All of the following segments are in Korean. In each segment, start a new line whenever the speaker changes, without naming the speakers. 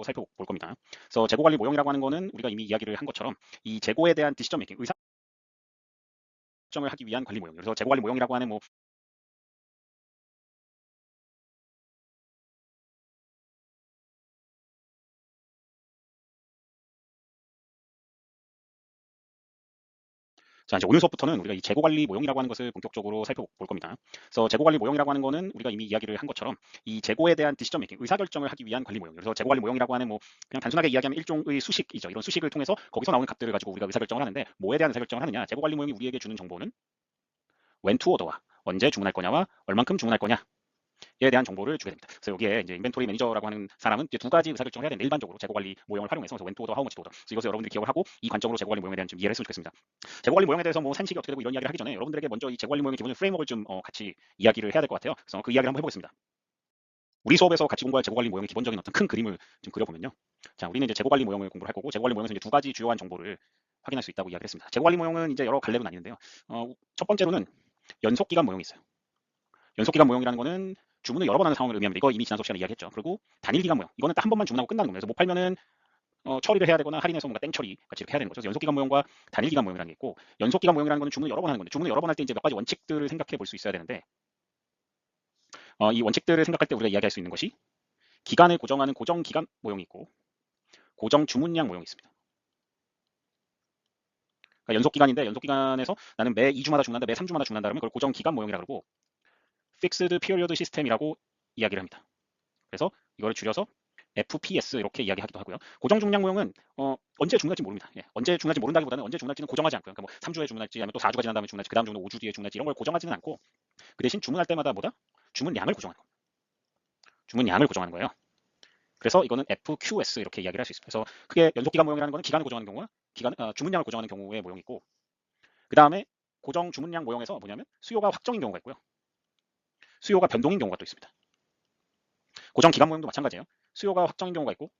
살펴볼 겁니다. 그래서 재고 관리 모형이라고 하는 거는 우리가 이미 이야기를 한 것처럼 이 재고에 대한 디시전 메이킹, 의사결정을 하기 위한 관리 모형. 그래서 재고 관리 모형이라고 하는 뭐 자, 이제 오늘 수업부터는 우리가 이 재고 관리 모형이라고 하는 것을 본격적으로 살펴볼 겁니다. 그래서 재고 관리 모형이라고 하는 거는 우리가 이미 이야기를 한 것처럼 이 재고에 대한 디시전 메이킹, 의사결정을 하기 위한 관리 모형. 그래서 재고 관리 모형이라고 하는 뭐 그냥 단순하게 이야기하면 일종의 수식이죠. 이런 수식을 통해서 거기서 나오는 값들을 가지고 우리가 의사결정을 하는데 뭐에 대한 의사결정을 하느냐? 재고 관리 모형이 우리에게 주는 정보는 when to order와 언제 주문할 거냐와 얼만큼 주문할 거냐 에 대한 정보를 주게 됩니다. 그래서 여기에 이제 인벤토리 매니저라고 하는 사람은 이제 두 가지 의사결정을 해야 되는데 일반적으로 재고 관리 모형을 활용해서 when to order, how much to order. 그래서 이것을 여러분들이 기억을 하고 이 관점으로 재고 관리 모형에 대한 좀 이해를 했으면 좋겠습니다. 재고 관리 모형에 대해서 뭐 산식이 어떻게 되고 이런 이야기를 하기 전에 여러분들에게 먼저 이 재고 관리 모형의 기본적인 프레임워크를 좀 같이 이야기를 해야 될 것 같아요. 그래서 그 이야기를 한번 해보겠습니다. 우리 수업에서 같이 공부할 재고 관리 모형의 기본적인 어떤 큰 그림을 좀 그려보면요. 자, 우리는 이제 재고 관리 모형을 공부를 할 거고 재고 관리 모형에서 이제 두 가지 주요한 정보를 확인할 수 있다고 이야기를 했습니다. 재고 관리 모형은 이제 여러 갈래로 나뉘는데요. 첫 번째로는 연속 기간 모형이 있어요. 연속 기간 모형이라는 거는 주문을 여러 번 하는 상황을 의미합니다. 이거 이미 지난 수업 시간에 이야기했죠. 그리고 단일 기간 모형. 이거는 딱 한 번만 주문하고 끝나는 겁니다. 그래서 못 팔면은 처리를 해야 되거나 할인해서 뭔가 땡 처리 같이 이렇게 해야 되는 거죠. 그래서 연속 기간 모형과 단일 기간 모형이라는 게 있고 연속 기간 모형이라는 거는 주문을 여러 번 하는 건데 주문을 여러 번 할 때 이제 몇 가지 원칙들을 생각해 볼 수 있어야 되는데 이 원칙들을 생각할 때 우리가 이야기할 수 있는 것이 기간을 고정하는 고정 기간 모형이 있고 고정 주문량 모형이 있습니다. 그러니까 연속 기간인데 연속 기간에서 나는 매 2주마다 주문한다, 매 3주마다 주문한다 그러면 그걸 고정 기간 모형이라고 그러고 Fixed Period System이라고 이야기를 합니다. 그래서 이거를 줄여서 FPS 이렇게 이야기하기도 하고요. 고정 중량 모형은 언제 주문할지 모릅니다. 예, 언제 주문할지 모른다기보다는 언제 주문할지는 고정하지 않고요. 그러니까 뭐 3주에 주문할지 아니면 또 4주가 지난 다음에 주문할지 그 다음 주는 5주 뒤에 주문할지 이런 걸 고정하지는 않고 그 대신 주문할 때마다 뭐다? 주문량을 고정하는 거예요. 주문량을 고정하는 거예요. 그래서 이거는 FQS 이렇게 이야기를 할 수 있습니다. 그래서 크게 연속 기간 모형이라는 거는 기간을 고정하는 경우와 주문량을 고정하는 경우의 모형이 있고 그 다음에 고정 주문량 모형에서 뭐냐면 수요가 확정인 경우가 있고요. 수요가 변동인 경우가 또 있습니다. 고정 기간 모형도 마찬가지예요. 수요가 확정인 경우가 있고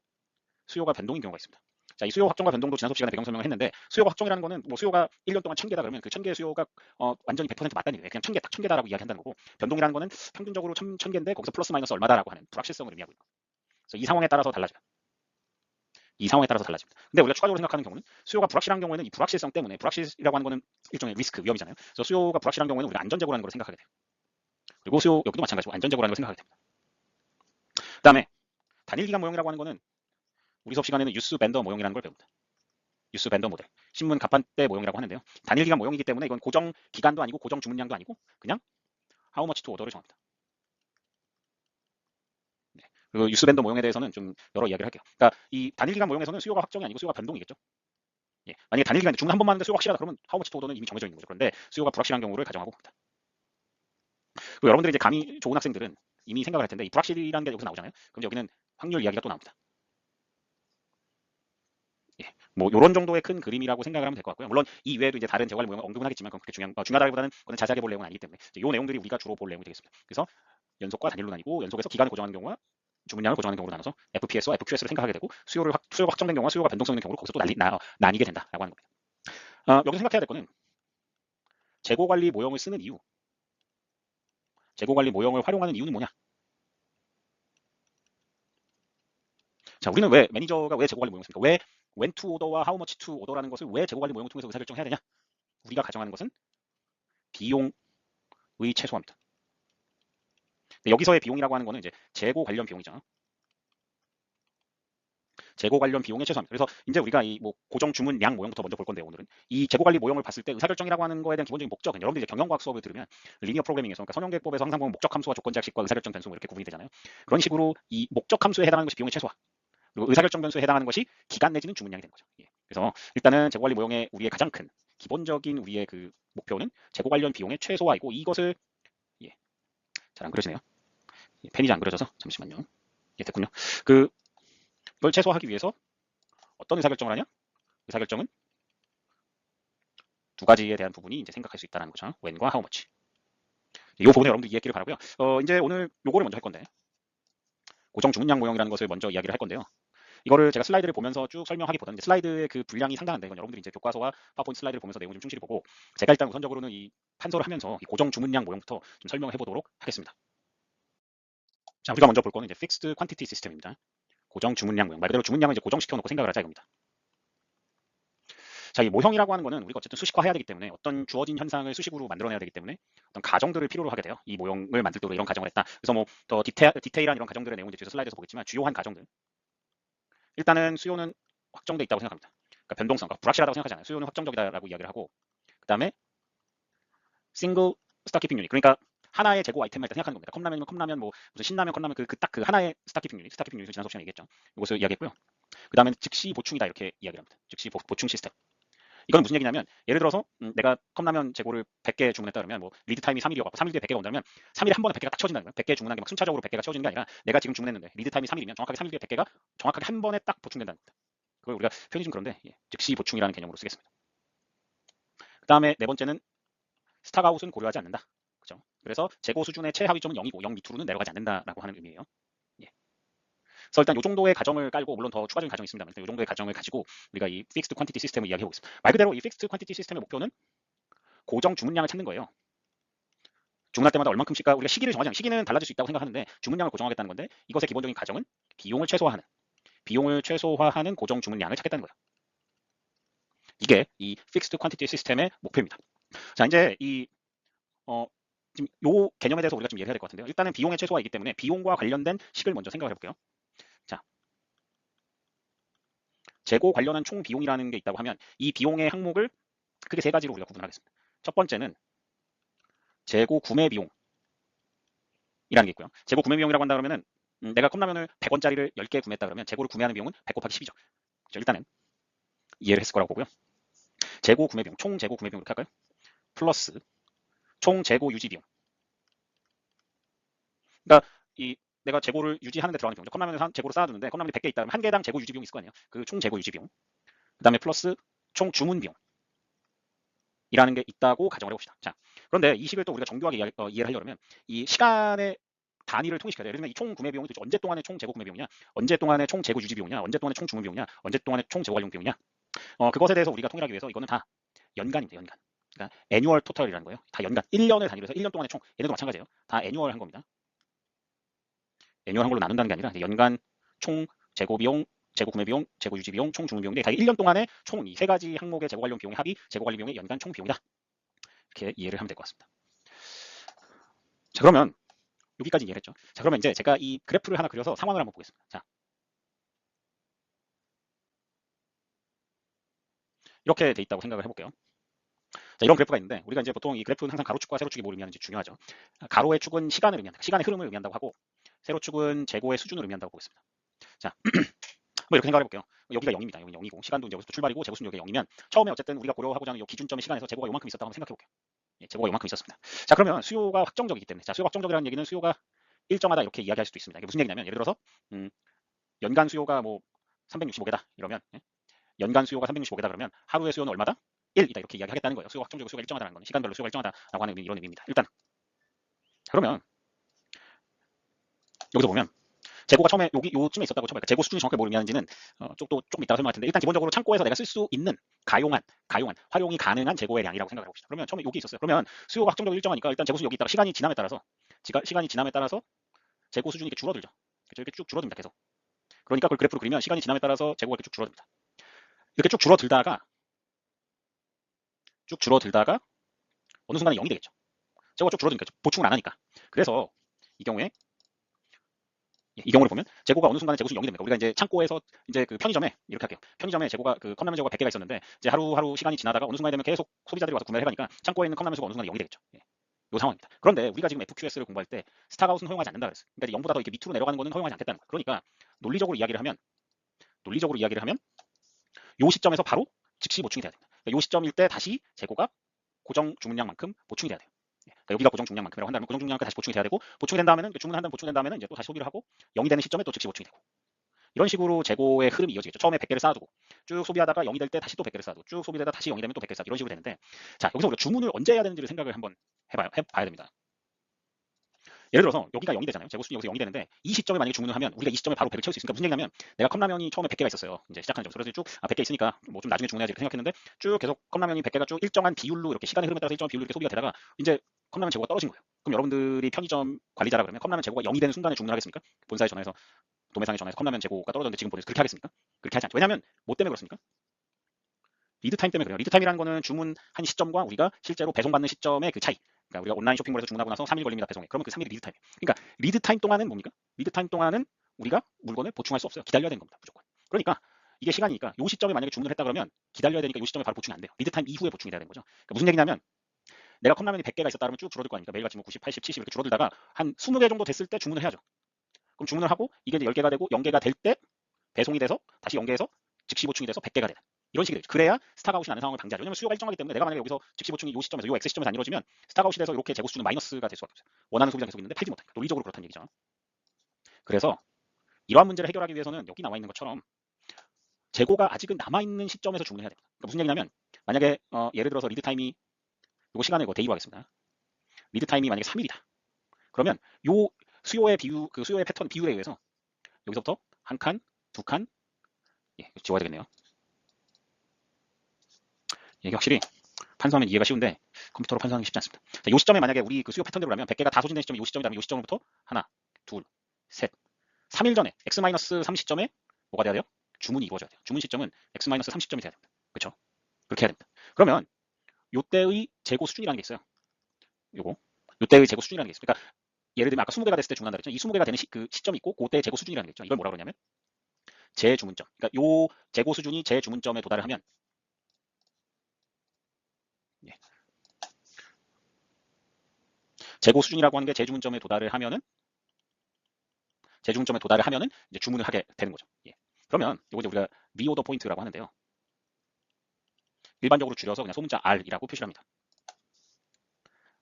수요가 변동인 경우가 있습니다. 자, 이 수요 확정과 변동도 지난 수업 시간에 배경 설명을 했는데 수요가 확정이라는 거는 뭐 수요가 1년 동안 1000개다 그러면 그 1000개의 수요가 완전히 100% 맞다는 얘기예요. 그냥 1000개 딱 1000개다라고 이야기한다는 거고 변동이라는 거는 평균적으로 1000개인데 거기서 플러스 마이너스 얼마다라고 하는 불확실성을 의미하고 있는 거예요. 그래서 이 상황에 따라서 달라져요. 이 상황에 따라서 달라집니다. 근데 우리가 추가적으로 생각하는 경우는 수요가 불확실한 경우에는 이 불확실성 때문에 불확실이라고 하는 거는 일종의 리스크, 위험이잖아요. 그래서 수요가 불확실한 경우에는 우리가 안전재고라는 걸 생각하게 돼요. 그리고 수요 여기도 마찬가지고 안전재고라는 걸 생각하게 됩니다. 그다음에 단일기간 모형이라고 하는 거는 우리 수업 시간에는 유스 밴더 모형이라는 걸 배웁니다. 유스 밴더 모델, 신문 갑판대 모형이라고 하는데요. 단일기간 모형이기 때문에 이건 고정 기간도 아니고 고정 주문량도 아니고 그냥 how much to order를 정합니다. 네. 그리고 유스 밴더 모형에 대해서는 좀 여러 이야기를 할게요. 그러니까 이 단일기간 모형에서는 수요가 확정이 아니고 수요가 변동이겠죠. 예. 만약에 단일기간 주문 한 번만 하는데 수요가 확실하다 그러면 how much to order는 이미 정해져 있는 거죠. 그런데 수요가 불확실한 경우를 가정하고 봅니다. 그리고 여러분들이 이제 감이 좋은 학생들은 이미 생각을 할 텐데 이 불확실이라는 게 여기서 나오잖아요. 그럼 여기는 확률 이야기가 또 나옵니다. 예, 뭐 이런 정도의 큰 그림이라고 생각을 하면 될 것 같고요. 물론 이 외에도 이제 다른 재고관리 모형을 언급은 하겠지만 그건 그렇게 중요하다기보다는 그건 자세하게 볼 내용은 아니기 때문에 이 내용들이 우리가 주로 볼 내용이 되겠습니다. 그래서 연속과 단일로 나뉘고 연속에서 기간을 고정하는 경우와 주문량을 고정하는 경우로 나눠서 FPS와 FQS를 생각하게 되고 수요가 확정된 경우와 수요가 변동성 있는 경우로 거기서 또 나뉘게 된다라고 하는 겁니다. 여기서 생각해야 될 거는 재고관리 모형을 쓰는 이유, 재고관리 모형을 활용하는 이유는 뭐냐? 자, 우리는 왜 매니저가 왜 재고관리 모형을 씁니까? 왜 when to order와 how much to order라는 것을 왜 재고관리 모형을 통해서 의사결정해야 되냐? 우리가 가정하는 것은 비용의 최소화입니다. 여기서의 비용이라고 하는 거는 이제 재고 관련 비용이죠. 재고 관련 비용의 최소화입니다. 그래서 이제 우리가 이 뭐 고정 주문량 모형부터 먼저 볼 건데 오늘은 이 재고 관리 모형을 봤을 때 의사결정이라고 하는 거에 대한 기본적인 목적은 여러분들이 이제 경영과학 수업을 들으면 리니어 프로그래밍에서 그러니까 선형계획법에서 항상 보면 목적 함수와 조건 제약식과 의사결정 변수 뭐 이렇게 구분이 되잖아요. 그런 식으로 이 목적 함수에 해당하는 것이 비용의 최소화. 그리고 의사결정 변수에 해당하는 것이 기간 내지는 주문량이 되는 거죠. 예. 그래서 일단은 재고 관리 모형의 우리의 가장 큰 기본적인 우리의 그 목표는 재고 관련 비용의 최소화이고 이것을 예, 잘 안 그려지네요. 예, 펜이 잘 안 그려져서 잠시만요. 예, 됐군요. 그걸 최소화하기 위해서 어떤 의사결정을 하냐? 의사결정은 두 가지에 대한 부분이 이제 생각할 수 있다는 거죠. when과 how much. 이 부분에 여러분들 이해했기를 바라고요. 이제 오늘 요거를 먼저 할 건데 고정 주문량 모형이라는 것을 먼저 이야기를 할 건데요. 이거를 제가 슬라이드를 보면서 쭉 설명하기보다는 슬라이드의 그 분량이 상당한데 이건 여러분들이 이제 교과서와 파워포인트 슬라이드를 보면서 내용을 좀 충실히 보고 제가 일단 우선적으로는 이 판서를 하면서 이 고정 주문량 모형부터 좀 설명해 보도록 하겠습니다. 자, 우리가 먼저 볼 거는 이제 Fixed Quantity System입니다. 고정 주문량 모형. 말 그대로 주문량을 이제 고정시켜 놓고 생각을 하자 이겁니다. 자, 이 모형이라고 하는 거는 우리가 어쨌든 수식화해야 되기 때문에 어떤 주어진 현상을 수식으로 만들어내야 되기 때문에 어떤 가정들을 필요로 하게 돼요. 이 모형을 만들 때 이런 가정을 했다. 그래서 뭐 더 디테일한 이런 가정들의 내용들 뒤에서 슬라이드에서 보겠지만 주요한 가정들. 일단은 수요는 확정돼 있다고 생각합니다. 그러니까 변동성, 그러니까 불확실하다고 생각하잖아요. 수요는 확정적이다라고 이야기를 하고, 그 다음에 싱글 스타키핑 유닛. 그러니까 하나의 재고 아이템만 일단 생각하는 겁니다. 컵라면이면 컵라면, 뭐 무슨 신라면, 컵라면 딱 그 하나의 스타키핑 유닛을 지난 수업 시간에 얘기했죠. 이것을 이야기했고요. 그 다음에 즉시 보충이다 이렇게 이야기를 합니다. 즉시 보충 시스템. 이건 무슨 얘기냐면 예를 들어서 내가 컵라면 재고를 100개 주문했다 그러면 뭐 리드 타임이 3일이어서 3일 뒤에 100개가 온다면 3일에 한 번에 100개가 딱 채워진다는 거예요. 100개 주문한 게 막 순차적으로 100개가 채워지는 게 아니라 내가 지금 주문했는데 리드 타임이 3일이면 정확하게 3일 뒤에 100개가 정확하게 한 번에 딱 보충된다는 겁니다. 그걸 우리가 표현이 좀 그런데 즉시 보충이라는 개념으로 쓰겠습니다. 그 다음에 네 번째는 스탁아웃은 고려하지 않는다. 그죠? 그래서 재고 수준의 최하위점은 0이고 0 밑으로는 내려가지 않는다라고 하는 의미예요. 그래서 일단 이 정도의 가정을 깔고 물론 더 추가적인 가정이 있습니다만 이 정도의 가정을 가지고 우리가 이 픽스드 퀀티티 시스템을 이야기해 보겠습니다. 말 그대로 이 픽스드 퀀티티 시스템의 목표는 고정 주문량을 찾는 거예요. 주문할 때마다 얼만큼씩, 그러니까 우리가 시기를 정하지 않아요. 시기는 달라질 수 있다고 생각하는데 주문량을 고정하겠다는 건데 이것의 기본적인 가정은 비용을 최소화하는 고정 주문량을 찾겠다는 거예요. 이게 이 픽스드 퀀티티 시스템의 목표입니다. 자, 이제 지금 요 개념에 대해서 우리가 좀 이해해야 될 것 같은데요. 일단은 비용의 최소화이기 때문에 비용과 관련된 식을 먼저 생각을 해볼게요. 자, 재고 관련한 총 비용이라는 게 있다고 하면 이 비용의 항목을 크게 세 가지로 우리가 구분하겠습니다. 첫 번째는 재고 구매 비용이라는 게 있고요. 재고 구매 비용이라고 한다 그러면은 내가 컵라면을 100원짜리를 10개 구매했다 그러면 재고를 구매하는 비용은 100 곱하기 10이죠. 그렇죠? 일단은 이해를 했을 거라고 보고요. 재고 구매 비용, 총 재고 구매 비용 이렇게 할까요? 플러스 총 재고 유지 비용. 그러니까 이 내가 재고를 유지하는 데 들어가는 비용이죠. 컵라면을 재고로 쌓아두는데 컵라면이 100개 있다 그러면 한 개당 재고 유지 비용이 있을 거 아니에요. 그 총 재고 유지 비용. 그 다음에 플러스 총 주문 비용이라는 게 있다고 가정을 해봅시다. 자, 그런데 이 식을 또 우리가 정교하게 이해를 하려면 이 시간의 단위를 통일시켜야 돼요. 예를 들면 이 총 구매 비용이 도대체 언제 동안의 총 재고 구매 비용이냐, 언제 동안의 총 재고 유지 비용이냐, 언제 동안의 총 주문 비용이냐, 언제 동안의 총 재고 관련 비용이냐. 그것에 대해서 우리가 통일하기 위해서 이거는 다 연간입니다. 연간. 그러니까 애뉴얼 토탈이라는 거예요. 다 연간. 1년을 단위로 해서 1년 동안의 총. 얘네도 마찬가지예요. 다 애뉴얼 한 겁니다. 애뉴얼 한 걸로 나눈다는 게 아니라 연간 총 재고 비용, 재고 구매 비용, 재고 유지 비용, 총 주문 비용인데 다 1년 동안의 총 이 세 가지 항목의 재고 관련 비용의 합이 재고 관련 비용의 연간 총 비용이다. 이렇게 이해를 하면 될 것 같습니다. 자, 그러면 여기까지 이해를 했죠. 자, 그러면 이제 제가 이 그래프를 하나 그려서 상황을 한번 보겠습니다. 자, 이렇게 돼 있다고 생각을 해볼게요. 자, 이런 그래프가 있는데 우리가 이제 보통 이 그래프는 항상 가로축과 세로축이 뭘 의미하는지 중요하죠. 가로의 축은 시간을 의미한다. 시간의 흐름을 의미한다고 하고 세로축은 재고의 수준을 의미한다고 보겠습니다. 자, 뭐 이렇게 생각해 볼게요. 여기가 0입니다. 여기는 0이고 시간도 이제 여기서 출발이고 재고 수준 여기가 0이면 처음에 어쨌든 우리가 고려하고자 하는 이 기준점의 시간에서 재고가 요만큼 있었다고 한번 생각해 볼게요. 예, 재고가 요만큼 있었습니다. 자, 그러면 수요가 확정적이기 때문에 자, 수요가 확정적이라는 얘기는 수요가 일정하다 이렇게 이야기할 수도 있습니다. 이게 무슨 얘기냐면 예를 들어서 연간 수요가 뭐 365개다 이러면 연간 수요가 365개다 그러면 하루의 수요는 얼마다? 1이다 이렇게 이야기하겠다는 거예요. 수요가 확정적이고 수요가 일정하다는 거는 시간별로 수요가 일정하다라고 하는 이런 의미입니다. 일단 그러면 여기서 보면 재고가 처음에 요쯤에 있었다고 쳐봐요. 재고 수준이 정확하게 뭘 의미하는지는 조금 이따가 설명할 텐데 일단 기본적으로 창고에서 내가 쓸 수 있는 가용한 활용이 가능한 재고의 양이라고 생각을 해봅시다. 그러면 처음에 여기 있었어요. 그러면 수요가 확정적으로 일정하니까 일단 재고 수준 여기 있다가 시간이 지남에 따라서 재고 수준이 이렇게 줄어들죠. 그렇죠? 이렇게 쭉 줄어듭니다. 계속. 그러니까 그걸 그래프로 그리면 시간이 지남에 따라서 재고가 이렇게 쭉 줄어듭니다. 이렇게 쭉 줄어들다가 어느 순간에 0이 되겠죠. 재고가 쭉 줄어드니까 보충을 안 하니까. 그래서 이 경우를 보면 재고가 어느 순간에 재고 수준이 0이 됩니다. 우리가 이제 창고에서 이제 그 편의점에 이렇게 할게요. 편의점에 재고가 그 컵라면 재고가 100개가 있었는데 이제 하루 시간이 지나다가 어느 순간에 되면 계속 소비자들이 와서 구매를 해가니까 창고에 있는 컵라면 수가 어느 순간에 0이 되겠죠. 이 상황입니다. 그런데 우리가 지금 FQS를 공부할 때 스탁아웃은 허용하지 않는다 그랬어요. 그러니까 0보다 더 이렇게 밑으로 내려가는 거는 허용하지 않겠다는 거예요. 그러니까 논리적으로 이야기를 하면 요 시점에서 바로 즉시 보충이 돼야 됩니다. 그러니까 요 시점일 때 다시 재고가 고정 주문량만큼 보충이 돼야 돼요. 그러니까 여기가 고정 주문량만큼이라고 한다면 고정 주문량까지 다시 보충이 돼야 되고 보충이 된 다음에는 주문한 다음 보충된 다음에는 이제 또 다시 소비를 하고 0이 되는 시점에 또 즉시 보충이 되고 이런 식으로 재고의 흐름이 이어지겠죠. 처음에 100개를 쌓아두고 쭉 소비하다가 0이 될 때 다시 또 100개를 쌓아두고 쭉 소비되다 다시 0이 되면 또 100개를 쌓아두고 이런 식으로 되는데 자, 여기서 우리가 주문을 언제 해야 되는지를 생각을 한번 해봐야 됩니다. 예를 들어서 여기가 0이 되잖아요. 재고 수준이 여기서 0이 되는데 이 시점에 만약에 주문을 하면 우리가 이 시점에 바로 100을 채울 수 있으니까 무슨 얘기냐면 내가 컵라면이 처음에 100개가 있었어요. 이제 시작하는 점에서 그래서 쭉 100개 있으니까 뭐 좀 나중에 주문해야지 이렇게 생각했는데 쭉 계속 컵라면이 100개가 쭉 일정한 비율로 이렇게 시간의 흐름에 따라서 일정한 비율로 이렇게 소비가 되다가 이제 컵라면 재고가 떨어진 거예요. 그럼 여러분들이 편의점 관리자라 그러면 컵라면 재고가 0이 되는 순간에 주문을 하겠습니까? 본사에 전화해서 도매상에 전화해서 컵라면 재고가 떨어졌는데 지금 보내서 그렇게 하겠습니까? 그렇게 하지 않죠. 왜냐하면 뭐 때문에 그렇습니까? 리드 타임 때문에 그래요. 리드 타임이라는 거는 주문한 시점과 우리가 실제로 배송받는 시점의 그 차이. 그러니까 우리가 온라인 쇼핑몰에서 주문하고 나서 3일 걸립니다 배송에. 그러면 그 3일이 리드 타임. 그러니까 리드 타임 동안은 뭡니까? 리드 타임 동안은 우리가 물건을 보충할 수 없어요. 기다려야 되는 겁니다. 무조건. 그러니까 이게 시간이니까 요 시점에 만약에 주문을 했다 그러면 기다려야 되니까 요 시점에 바로 보충이 안 돼요. 리드 타임 이후에 보충이 돼야 되는 거죠. 그러니까 무슨 얘기냐면 내가 컵라면이 100개가 있었다 그러면 쭉 줄어들 거 아닙니까? 매일같이 뭐 90, 80, 70 이렇게 줄어들다가 한 20개 정도 됐을 때 주문을 해야죠. 그럼 주문을 하고 이게 이제 10개가 되고 0개가 될 때 배송이 돼서 다시 0개에서 즉시 보충이 돼서 100개가 되는 이런 식이 되죠. 그래야 스탁아웃이 나는 상황을 방지하죠. 왜냐면 수요가 일정하기 때문에 내가 만약에 여기서 즉시 보충이 요 시점에서 요 X 시점에서 안 이루어지면 스탁아웃이 돼서 이렇게 재고 수준은 마이너스가 될 수가 없어요. 원하는 소비량 계속 있는데 팔지 못하니까. 논리적으로 그렇다는 얘기죠. 그래서 이러한 문제를 해결하기 위해서는 여기 나와 있는 것처럼 재고가 아직은 남아있는 시점에서 주문을 해야 됩니다. 그러니까 무슨 얘기냐면 만약에 예를 들어서 리드 타임이 요거 시간을 이거 데이로 하겠습니다. 리드 타임이 만약에 3일이다. 그러면 요 수요의 비율, 그 수요의 패턴 비율에 의해서 여기서부터 한 칸, 두 칸, 예, 지워야 되겠네요. 이게 확실히 판서하면 이해가 쉬운데 컴퓨터로 판서하기 쉽지 않습니다. 자, 요 시점에 만약에 우리 그 수요 패턴대로라면 100개가 다 소진된 시점이 요 시점이라면 요 시점부터 하나, 둘, 셋, 3일 전에 X-3 시점에 뭐가 돼야 돼요? 주문이 이루어져야 돼요. 주문 시점은 X-30점이 돼야 됩니다. 그렇죠? 그렇게 해야 됩니다. 그러면 요때의 재고 수준이라는 게 있어요. 요거. 요때의 재고 수준이라는 게 있어요. 그러니까 예를 들면 아까 20개가 됐을 때 주문한다 그랬죠. 이 20개가 되는 그 시점이 있고 그때의 재고 수준이라는 게 있죠. 이걸 뭐라 그러냐면 재주문점. 그러니까 요 재고 수준이 재주문점에 도달을 하면 예. 재고 수준이라고 하는 게 재주문점에 도달을 하면은 이제 주문을 하게 되는 거죠. 예. 그러면 이거 이제 우리가 리오더 포인트라고 하는데요. 일반적으로 줄여서 그냥 소문자 R이라고 표시를 합니다.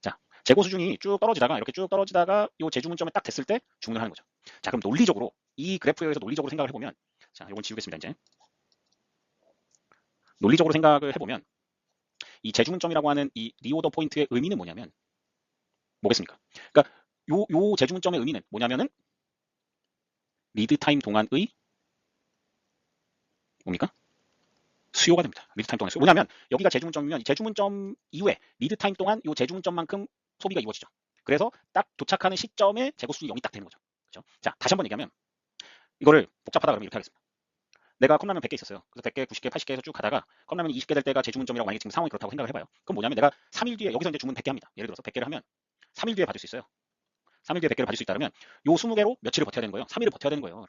자, 재고 수준이 쭉 떨어지다가 이렇게 쭉 떨어지다가 요 재주문점에 딱 됐을 때 주문을 하는 거죠. 자, 그럼 논리적으로 이 그래프에 의해서 논리적으로 생각을 해보면 자, 이건 지우겠습니다. 이제 논리적으로 생각을 해보면 이 재주문점이라고 하는 이 리오더 포인트의 의미는 뭐냐면 뭐겠습니까? 그러니까 요 재주문점의 의미는 뭐냐면은 리드 타임 동안의 뭡니까? 수요가 됩니다. 리드 타임 동안 수요. 뭐냐면 여기가 재주문점이면 이 재주문점 이후에 리드 타임 동안 이 재주문점만큼 소비가 이루어지죠. 그래서 딱 도착하는 시점에 재고 수준이 0이 딱 되는 거죠. 그렇죠? 자, 다시 한번 얘기하면 이거를 복잡하다 그러면 이렇게 하겠습니다. 내가 컵라면 100개 있었어요. 그래서 100개, 90개, 80개 해서 쭉 가다가 컵라면이 20개 될 때가 재주문점이라고 만약에 지금 상황이 그렇다고 생각을 해봐요. 그럼 뭐냐면 내가 3일 뒤에 여기서 이제 주문 100개 합니다. 예를 들어서 100개를 하면 3일 뒤에 받을 수 있어요. 3일 뒤에 100개를 받을 수 있다면 요 20개로 며칠을 버텨야 되는 거예요. 3일을 버텨야 되는 거예요.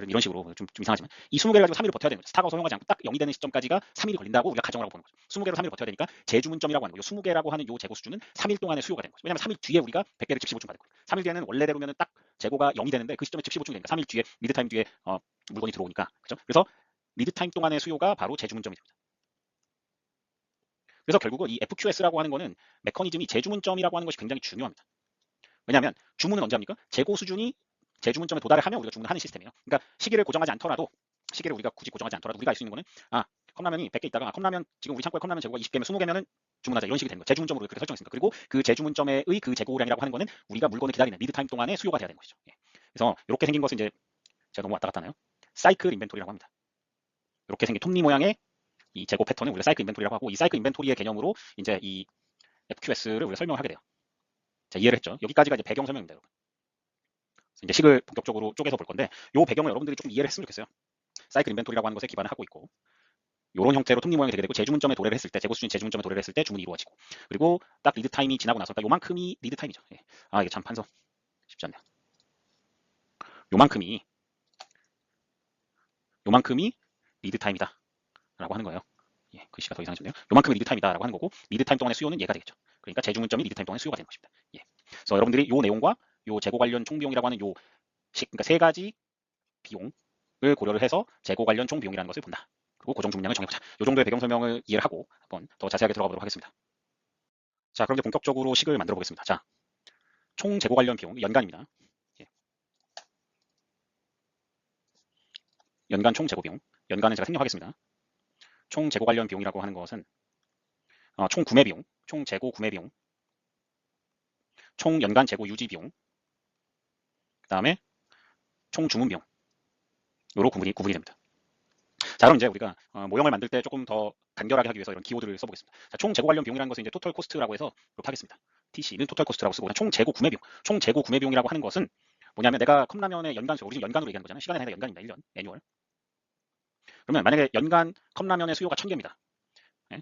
이런 식으로 좀 이상하지만 이 20개를 가지고 3일을 버텨야 되는 거죠. 스타가 소용하지 않고 딱 0이 되는 시점까지가 3일이 걸린다고 우리가 가정을 하고 보는 거죠. 20개로 3일을 버텨야 되니까 재주문점이라고 하는 거죠. 20개라고 하는 요 재고 수준은 3일 동안의 수요가 되는 거죠. 왜냐하면 3일 뒤에 우리가 100개를 즉시 보충 받을 거예요. 3일 뒤에는 원래대로면 딱 재고가 0이 되는데 그 시점에 즉시 보충이 되니까 3일 뒤에 리드 타임 뒤에 물건이 들어오니까 그렇죠? 그래서 리드 타임 동안의 수요가 바로 재주문점이 됩니다. 그래서 결국은 이 FQS라고 하는 거는 메커니즘이 재주문점이라고 하는 것이 굉장히 중요합니다. 왜냐하면 주문은 언제 합니까? 재고 수준이 재주문점에 도달을 하면 우리가 주문하는 시스템이에요. 그러니까 시기를 고정하지 않더라도 시기를 우리가 굳이 고정하지 않더라도 우리가 알 수 있는 거는 컵라면이 100개 있다가 컵라면 지금 우리 창고에 컵라면 재고가 20개면 20개면은 주문하자 이런 식이 되는 거예요. 재주문점으로 그렇게 설정했으니까. 그리고 그 재주문점의 그 재고량이라고 하는 거는 우리가 물건을 기다리는 리드 타임 동안의 수요가 돼야 되는 것이죠. 예. 그래서 이렇게 생긴 것은 이제 제가 너무 왔다 갔다 하나요? 사이클 인벤토리라고 합니다. 이렇게 생긴 톱니 모양의 이 재고 패턴을 우리가 사이클 인벤토리라고 하고 이 사이클 인벤토리의 개념으로 이제 이 FQS를 우리가 설명을 하게 돼요. 자, 이해를 했죠? 여기까지가 이제 배경 설명입니다, 여러분. 이제 식을 본격적으로 쪼개서 볼 건데 이 배경을 여러분들이 좀 이해를 했으면 좋겠어요. 사이클 인벤토리라고 하는 것에 기반을 하고 있고 이런 형태로 톱니 모양이 되게 되고 재주문점에 도래를 했을 때 재고 수준이 재주문점에 도래를 했을 때 주문이 이루어지고 그리고 딱 리드 타임이 지나고 나서 그러니까 요만큼이 리드 타임이죠. 예. 이게 참 판서 쉽지 않네요. 요만큼이 리드 타임이다 라고 하는 거예요. 예, 글씨가 더 이상해졌네요. 요만큼이 리드 타임이다 라고 하는 거고 리드 타임 동안의 수요는 얘가 되겠죠. 그러니까 재주문점이 리드 타임 동안의 수요가 되는 것입니다. 예. 그래서 여러분들이 요 내용과 요 재고 관련 총비용이라고 하는 요 그러니까 세 가지 비용을 고려를 해서 재고 관련 총 비용이라는 것을 본다. 그리고 고정 주문량을 정해보자. 이 정도의 배경 설명을 이해를 하고 한번 더 자세하게 들어가 보도록 하겠습니다. 자, 그럼 이제 본격적으로 식을 만들어 보겠습니다. 자, 총 재고 관련 비용 연간입니다. 예. 연간 총 재고 비용. 연간은 제가 생략하겠습니다. 총 재고 관련 비용이라고 하는 것은 총 구매 비용, 총 재고 구매 비용, 총 연간 재고 유지 비용, 그 다음에 총 주문 비용. 요로 구분이 됩니다. 자, 그럼 이제 우리가 모형을 만들 때 조금 더 간결하게 하기 위해서 이런 기호들을 써보겠습니다. 자, 총 재고 관련 비용이라는 것은 이제 토탈 코스트라고 해서 이렇게 하겠습니다. TC는 토탈 코스트라고 쓰고 총 재고 구매 비용. 총 재고 구매 비용이라고 하는 것은 뭐냐면 내가 컵라면의 연간 수요, 우리 지금 연간으로 얘기하는 거잖아요. 시간의 단위가 연간입니다. 1년, 애뉴얼. 그러면 만약에 연간 컵라면의 수요가 1000개입니다. 예?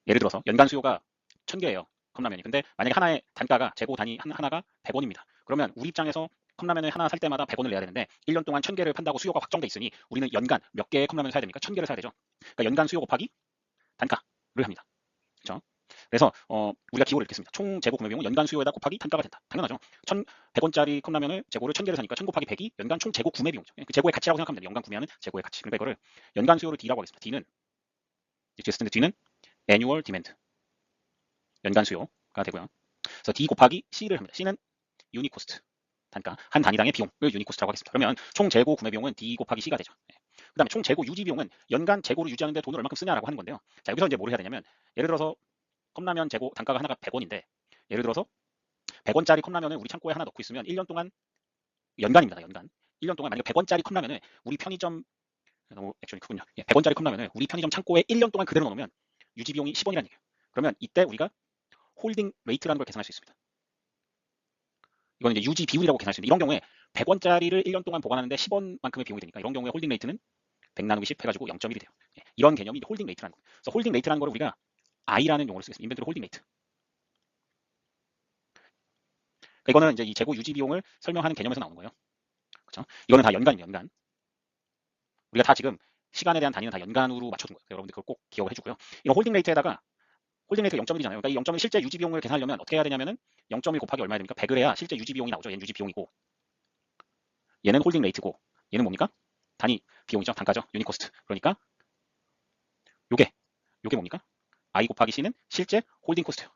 예를 들어서 연간 수요가 1000개예요. 컵라면이. 근데 만약에 하나의 단가가 재고 단위 하나가 100원입니다. 그러면 우리 입장에서 컵라면을 하나 살 때마다 100원을 내야 되는데 1년 동안 1000개를 판다고 수요가 확정돼 있으니 우리는 연간 몇 개의 컵라면을 사야 됩니까? 1000개를 사야 되죠. 그러니까 연간 수요 곱하기 단가를 합니다. 그렇죠? 그래서 우리가 기호를 이렇게 씁니다. 총 재고 구매 비용은 연간 수요에다 곱하기 단가가 된다. 당연하죠. 1,100원짜리 컵라면을 재고를 1000개를 사니까 1000 곱하기 100이 연간 총 재고 구매 비용이죠. 그 재고의 가치라고 생각하면 돼요. 연간 구매하는 재고의 가치. 그러니까 이거를 연간 수요를 D라고 하겠습니다. D는 뒤는 annual demand, 연간 수요가 되고요. 그래서 D 곱하기 C를 합니다. C는 unit cost, 단가, 한 단위당의 비용을 unit cost라고 하겠습니다. 그러면 총 재고 구매 비용은 D 곱하기 C가 되죠. 그 다음에 총 재고 유지 비용은 연간 재고를 유지하는데 돈을 얼마큼 쓰냐라고 하는 건데요. 자, 여기서 이제 뭘 해야 되냐면 예를 들어서 컵라면 재고 단가가 하나가 100원인데 예를 들어서 100원짜리 컵라면을 우리 창고에 하나 넣고 있으면 1년 동안 연간입니다. 연간. 1년 동안 만약에 100원짜리 컵라면을 우리 편의점 너무 액션이 크군요. 100원짜리 컵라면을 우리 편의점 창고에 1년 동안 그대로 넣으면 유지 비용이 10원이라는 얘기예요. 그러면 이때 우리가 홀딩 레이트라는 걸 계산할 수 있습니다. 이건 이제 유지 비율이라고 계산할 수 있는데 이런 경우에 100원짜리를 1년 동안 보관하는데 10원만큼의 비용이 되니까 이런 경우에 홀딩 레이트는 100 나누기 10 해가지고 0.1이 돼요. 이런 개념이 홀딩 레이트라는 거예요. 그래서 홀딩 레이트라는 걸 우리가 I라는 용어를 쓰겠습니다. 인벤토리 홀딩 레이트. 그러니까 이거는 이제 이 재고 유지 비용을 설명하는 개념에서 나오는 거예요. 그렇죠? 이거는 다 연간입니다. 연간. 우리가 다 지금 시간에 대한 단위는 다 연간으로 맞춰둔 거예요. 여러분들 그걸 꼭 기억을 해주고요. 이런 홀딩 레이트에다가 홀딩 레이트가 0.1이잖아요. 그러니까 이 0.1 실제 유지 비용을 계산하려면 어떻게 해야 되냐면은 0.1 곱하기 얼마야 됩니까? 100을 해야 실제 유지 비용이 나오죠. 얘는 유지 비용이고 얘는 홀딩 레이트고 얘는 뭡니까? 단위 비용이죠. 단가죠. 유닛 코스트. 그러니까 요게 뭡니까? I 곱하기 C는 실제 홀딩 코스트예요.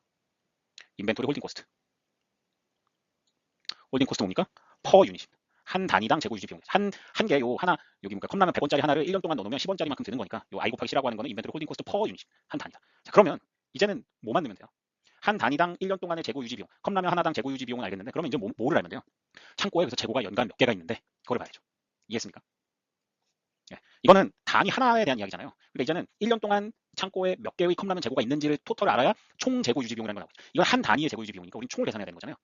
인벤토리 홀딩 코스트. 홀딩 코스트 뭡니까? 퍼 유닛입니다. 한 단위당 재고 유지 비용. 한 개 요 하나 여기 뭡니까? 컵라면 100원짜리 하나를 1년 동안 넣으면 10원짜리만큼 드는 거니까 요 I 곱하기 C라고 하는 거는 인벤토리 홀딩 코스트 퍼 유닛. 한 단위당. 자, 그러면 이제는 뭐만 넣으면 돼요? 한 단위당 1년 동안의 재고 유지 비용. 컵라면 하나당 재고 유지 비용은 알겠는데 그러면 이제 뭐를 알면 돼요? 창고에 그래서 재고가 연간 몇 개가 있는데 그걸 봐야죠. 이해했습니까? 예. 이거는 단위 하나에 대한 이야기잖아요. 그러니까 이제는 1년 동안 창고에 몇 개의 컵라면 재고가 있는지를 토탈을 알아야 총 재고 유지 비용이라는 걸 나오죠. 이건 한 단위의 재고 유지 비용이니까 우리는 총을 계산해야 되는 거잖아요.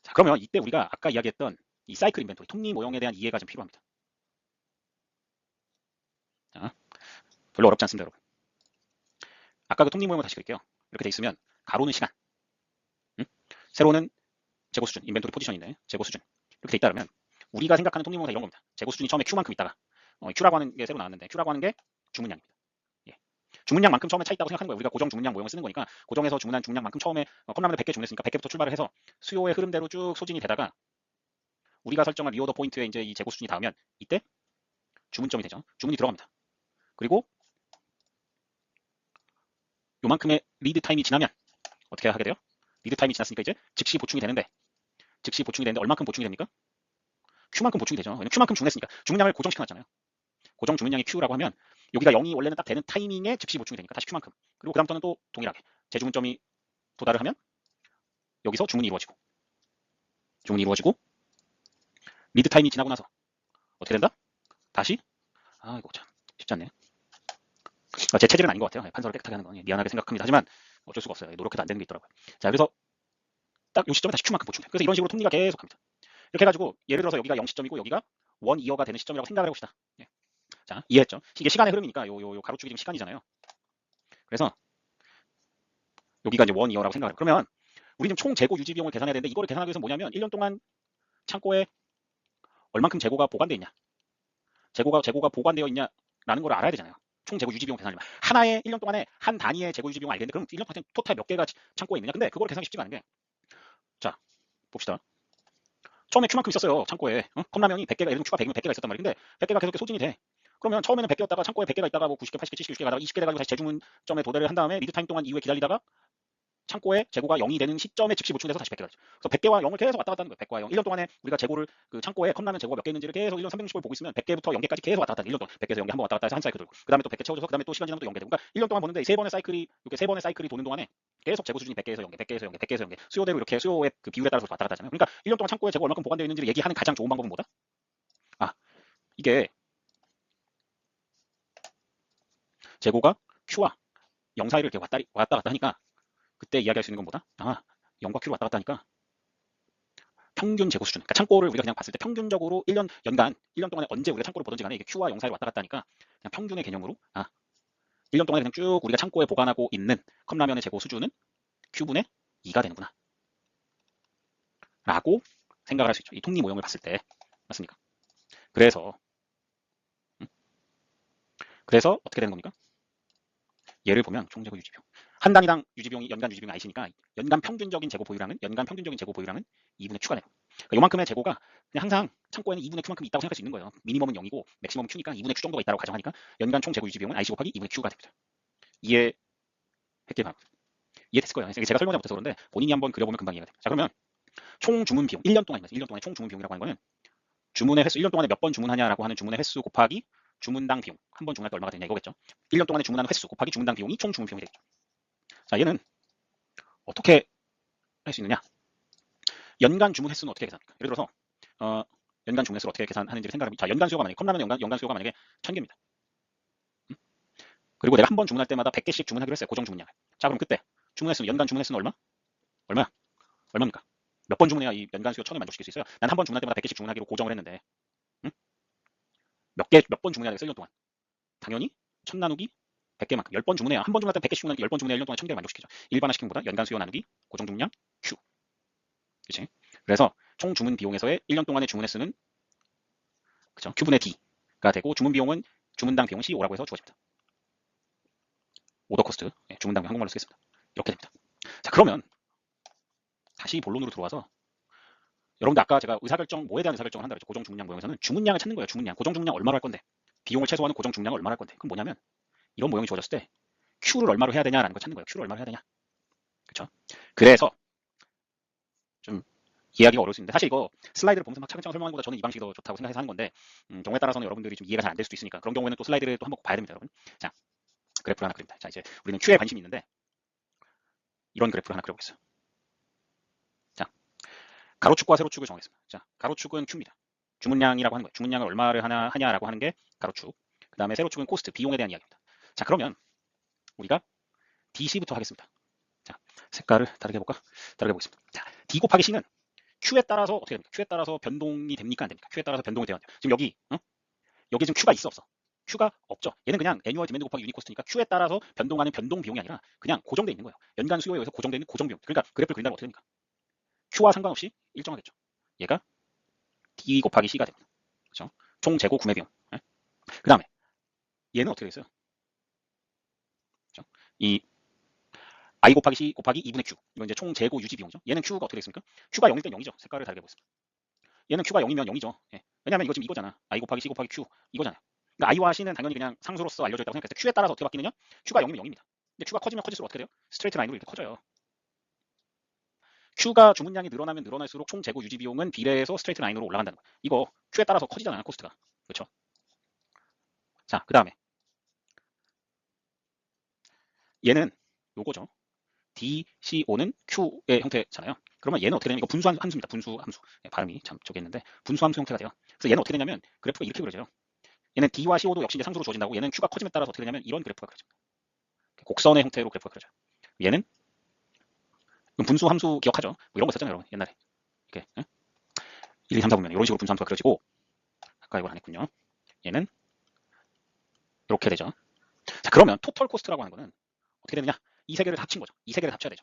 자, 그러면 이때 우리가 아까 이야기했던 이 사이클 인벤토리, 톱니 모형에 대한 이해가 좀 필요합니다. 자, 별로 어렵지 않습니다, 여러분. 아까 그 톱니 모형을 다시 그릴게요. 이렇게 돼 있으면 가로는 시간, 응? 세로는 재고 수준, 인벤토리 포지션인데 재고 수준 이렇게 돼 있다 그러면 우리가 생각하는 톱니 모형은 이런 겁니다. 재고 수준이 처음에 Q만큼 있다가 Q라고 하는 게 새로 나왔는데 Q라고 하는 게 주문량입니다. 예. 주문량만큼 처음에 차 있다고 생각하는 거예요. 우리가 고정 주문량 모형을 쓰는 거니까 고정해서 주문한 주문량만큼 처음에 컵라면을 100개 주문했으니까 100개부터 출발을 해서 수요의 흐름대로 쭉 소진이 되다가 우리가 설정한 리오더 포인트에 이제 이 재고 수준이 닿으면 이때 주문점이 되죠. 주문이 들어갑니다. 그리고 요만큼의 리드 타임이 지나면 어떻게 하게 돼요? 리드 타임이 지났으니까 이제 즉시 보충이 되는데 얼마큼 보충이 됩니까? Q만큼 보충이 되죠. 왜냐면 Q만큼 주문했으니까 주문량을 고정시켜 놨잖아요. 고정 주문량이 Q라고 하면 여기가 0이 원래는 딱 되는 타이밍에 즉시 보충이 되니까 다시 Q만큼. 그리고 그다음부터는 또 동일하게 재주문점이 도달을 하면 여기서 주문이 이루어지고 리드 타임이 지나고 나서 어떻게 된다? 다시 이거 참 쉽지 않네. 제 체질은 아닌 것 같아요. 판서를 깨끗하게 하는 건 미안하게 생각합니다. 하지만 어쩔 수가 없어요. 노력해도 안 되는 게 있더라고요. 자, 그래서 딱 요 시점에 다시 Q만큼 보충돼요. 그래서 이런 식으로 톱니가 계속 합니다. 이렇게 해가지고 예를 들어서 여기가 0 시점이고 여기가 1 이어가 되는 시점이라고 생각을 해봅시다. 예. 자, 이해했죠? 이게 시간의 흐름이니까 요 가로축이 지금 시간이잖아요. 그래서 여기가 이제 1 이어라고 생각을 해요. 그러면 우리 지금 총 재고 유지 비용을 계산해야 되는데 이거를 계산하기 위해서 뭐냐면 1년 동안 창고에 얼만큼 재고가 보관돼 있냐, 재고가 보관되어 있냐라는 걸 알아야 되잖아요. 총 재고 유지 비용 계산하려면 하나의 1년 동안에 한 단위의 재고 유지 비용 알겠는데 그럼 1년 동안 토탈 몇 개가 창고에 있느냐? 근데 그걸 계산하기 쉽지가 않은 게 자, 봅시다. 처음에 Q만큼 있었어요. 창고에. 컵라면이 100개가 예를 들면 Q가 100이면 100개가 있었단 말이에요. 근데 100개가 계속 소진이 돼. 그러면 처음에는 100개였다가 창고에 100개가 있다가 뭐 90개, 80개, 70개, 60개 가다가 20개 돼가지고 다시 재주문점에 도달을 한 다음에 리드 타임 동안 이후에 기다리다가 창고에 재고가 0이 되는 시점에 즉시 보충돼서 다시 100개가 되죠. 그래서 100개와 0을 계속 왔다 갔다 하는 거예요. 100과 0. 1년 동안에 우리가 재고를 그 창고에 컵라면 재고가 몇 개 있는지를 계속 1년 360을 보고 있으면 100개부터 0개까지 계속 왔다 갔다 하는 1년 동안 100개에서 0개 한번 왔다 갔다 해서 한 사이클 돌고 그다음에 또 100개 채워줘서 그다음에 또 시간 지나면 또 0개 되고 그러니까 1년 동안 보는데 세 번의 사이클이 이렇게 세 번의 사이클이 도는 동안에 계속 재고 수준이 100개에서 0개, 100개에서 0개, 100개에서 0개 수요대로 이렇게 수요의 그 비율에 따라서 왔다 갔다 하잖아요. 그러니까 1년 동안 창고에 재고 얼마큼 보관되어 있는지를 얘기하는 가장 좋은 방법은 뭐다? 이게 재고가 Q와 0 사이를 이렇게 왔다 갔다 하니까 그때 이야기할 수 있는 건 뭐다? 0과 Q를 왔다 갔다 하니까 평균 재고 수준. 그러니까 창고를 우리가 그냥 봤을 때 평균적으로 1년 동안에 언제 우리가 창고를 보든지 간에 이게 Q와 0 사이로 왔다 갔다 하니까 그냥 평균의 개념으로 1년 동안에 그냥 쭉 우리가 창고에 보관하고 있는 컵라면의 재고 수준은 Q분의 2가 되는구나. 라고 생각을 할 수 있죠. 이 톱니 모형을 봤을 때. 맞습니까? 그래서 어떻게 되는 겁니까? 예를 보면 총재고 유지비용. 한 단위당 유지비용이 연간 유지비용이 I시니까 연간 평균적인 재고 보유량은 2분의 Q가 되는 거예요. 그러니까 요만큼의 재고가 그냥 항상 창고에는 2분의 Q만큼 있다고 생각할 수 있는 거예요. 미니멈은 0이고 맥시멈은 Q니까 2분의 Q 정도가 있다고 가정하니까 연간 총 재고 유지비용은 IC 곱하기 2분의 Q가 됩니다. 이해했길 바랍니다. 이해됐을 거예요. 제가 설명을 못해서 그런데 본인이 한번 그려보면 금방 이해가 됩니다. 자, 그러면 총 주문 비용 1년 동안입니다. 1년 동안의 총 주문 비용이라고 하는 거는 주문의 횟수 1년 동안에 몇 번 주문하냐라고 하는 주문의 횟수 곱하기 주문당 비용. 한 번 주문할 때 얼마가 되냐 이거겠죠. 1년 동안에 주문하는 횟수 곱하기 주문당 비용이 총 주문 비용이 되겠죠. 자, 얘는 어떻게 할 수 있느냐? 연간 주문 횟수는 어떻게 계산합니까? 예를 들어서 연간 주문 횟수를 어떻게 계산하는지를 생각해보면, 자, 연간 수요가 만약에 컵라면 연간 수요가 만약에 1000개입니다. 그리고 내가 한 번 주문할 때마다 100개씩 주문하기로 했어요. 고정 주문량. 자, 그럼 그때 주문 횟수 연간 주문 횟수는 얼마야? 얼마입니까? 몇 번 주문해야 이 연간 수요 1000을 만족시킬 수 있어요? 난 한 번 주문할 때마다 100개씩 주문하기로 고정을 했는데 몇 번 주문해야 되겠어? 1년 동안. 당연히 1000 나누기 100개만큼 10번 주문해야, 한 번 주문할 때 100개씩 주문하니까 10번 주문해야 1년 동안 1000개를 만족시키죠. 일반화시킨 것보다 연간 수요 나누기 고정 주문량 Q. 그치? 그래서 총 주문 비용에서의 1년 동안의 주문 횟수는 그쵸? Q분의 D가 되고, 주문 비용은 주문당 비용 CO라고 해서 주어집니다. 오더 코스트, 주문당 비용 한국말로 쓰겠습니다. 이렇게 됩니다. 자, 그러면 다시 본론으로 들어와서 여러분들 아까 제가 뭐에 대한 의사결정을 한다 그랬죠? 고정 주문량 모형에서는 주문량을 찾는 거예요. 주문량. 고정 주문량 얼마로 할 건데, 비용을 최소화하는 고정 주문량을 얼마로 할 건데, 그럼 뭐냐면 이런 모형이 주어졌을 때 Q를 얼마로 해야 되냐라는 걸 찾는 거예요. Q를 얼마로 해야 되냐. 그렇죠? 그래서 좀 이해하기가 어려울 수 있는데, 사실 이거 슬라이드를 보면서 막 차근차근 설명하는 것보다 저는 이 방식이 더 좋다고 생각해서 하는 건데, 경우에 따라서는 여러분들이 좀 이해가 잘 안 될 수도 있으니까 그런 경우에는 또 슬라이드를 또 한번 봐야 됩니다, 여러분. 자, 그래프를 하나 그립니다. 자, 이제 우리는 Q에 관심이 있는데 이런 그래프를 하나 그려보겠어요. 자, 가로축과 세로축을 정하겠습니다. 자, 가로축은 Q입니다. 주문량이라고 하는 거예요. 주문량을 얼마를 하냐라고 하는 게 가로축. 그 다음에 세로축은 코스트, 비용에 대한 이야기입니다. 자, 그러면 우리가 DC부터 하겠습니다. 자, 색깔을 다르게 해볼까? 다르게 보겠습니다. 자, D 곱하기 C는 Q에 따라서 어떻게 됩니까? Q에 따라서 변동이 됩니까? 안 됩니까? Q에 따라서 변동이 돼야 돼요. 지금 여기 지금 Q가 있어 없어? Q가 없죠. 얘는 그냥 애뉴얼 디맨드 곱하기 유니 코스트니까 Q에 따라서 변동하는 변동 비용이 아니라 그냥 고정돼 있는 거예요. 연간 수요에 의해서 고정되어 있는 고정 비용. 그러니까 그래프를 그린다면 어떻게 됩니까? Q와 상관없이 일정하겠죠. 얘가 D 곱하기 C가 됩니다. 그렇죠? 총 재고 구매 비용. 그 다음에 얘는 어떻게 됐어요? 그렇죠? 이 I 곱하기 C 곱하기 2분의 Q. 이건 이제 총 재고 유지 비용이죠. 얘는 Q가 어떻게 됐습니까? Q가 0일 땐 0이죠. 색깔을 다르게 보겠습니다. 얘는 Q가 0이면 0이죠. 예. 왜냐면 이거 지금 이거잖아. I 곱하기 C 곱하기 Q 이거잖아요. 그러니까 I와 C는 당연히 그냥 상수로서 알려져 있다고 생각했을 때 Q에 따라서 어떻게 바뀌느냐? Q가 0이면 0입니다. 근데 Q가 커지면 커질수록 어떻게 돼요? 스트레이트 라인으로 이렇게 커져요. Q가 주문량이 늘어나면 늘어날수록 총 재고 유지 비용은 비례해서 스트레이트 라인으로 올라간다는 거예요. 이거 Q에 따라서 커지잖아요, 코스트가. 그렇죠? 자, 그 다음에 얘는 요거죠. DCO는 Q의 형태잖아요. 그러면 얘는 어떻게 되냐면 이거 분수 함수입니다. 분수 함수. 발음이 참 저기 했는데 분수 함수 형태가 돼요. 그래서 얘는 어떻게 되냐면 그래프가 이렇게 그려져요. 얘는 D와 CO도 역시 이제 상수로 주어진다고, 얘는 Q가 커짐에 따라서 어떻게 되냐면 이런 그래프가 그려집니다. 곡선의 형태로 그래프가 그려져요. 얘는 분수 함수 기억하죠? 뭐 이런 거 썼잖아요, 여러분. 옛날에. 이렇게 1, 2, 3, 4 보면 이런 식으로 분수 함수가 그려지고, 아까 이걸 안 했군요. 얘는 이렇게 되죠. 자, 그러면 토털 코스트라고 하는 거는 어떻게 되느냐? 이 세 개를 합친 거죠. 이 세 개를 합쳐야 되죠.